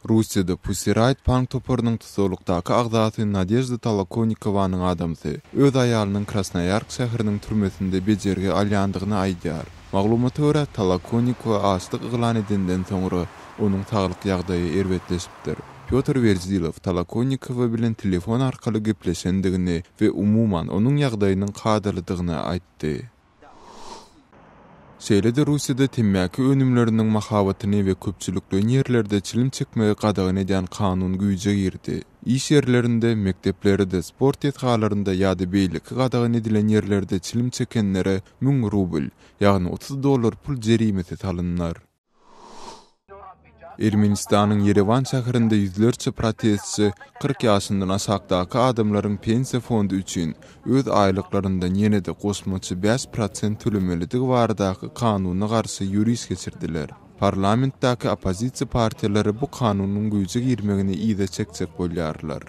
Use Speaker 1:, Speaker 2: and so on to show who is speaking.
Speaker 1: Russiýada Pussy Riot punk toparynyň tutulukdaky agzasy Nadezhda Tolokonnikowanyň adamsy öz aýalynyň Krasnoyarsk şäheriniň türmesinde bejerge alýandygyny aýdýar. Maglumaty görä Tolokonnikova açlyk yglan edenden soňra onuň saglyk ýagdaýy erbetleşipdir. Pyotr Verzilov Tolokonnikova bilen telefon arkaly gepleşendigini we umuman onuň ýagdaýynyň gadyrlydygyny aýtdy. Şeýle-de Russiýada temmäki önümleriniň mahawatyny we köpçülikli ýerlerde çilim çekmegi gadagyn edýän kanun güýje girdi. İş yerlerinde, mekteplerde, sport ýetgalarynda ýa-da beýleki gadagyn edilen ýerlerde çilim çekenlere 1000 rubl, ýagny $30 pul jerimeti salynlar. Ermenistanyň Yerevan şäherinde ýüzlerçe protestçi 40 ýaşyndan aşagdaky adamlaryň pensiýa fondy üçin öz aýlyklaryndan ýene-de goşmaçy 5% tölemeligi baradaky kanuny garşy ýürüş geçirdiler. Parlamentdaky opozisiýa partiýalary bu kanunyň güýje girmegini ýyda çekjek bolýarlar.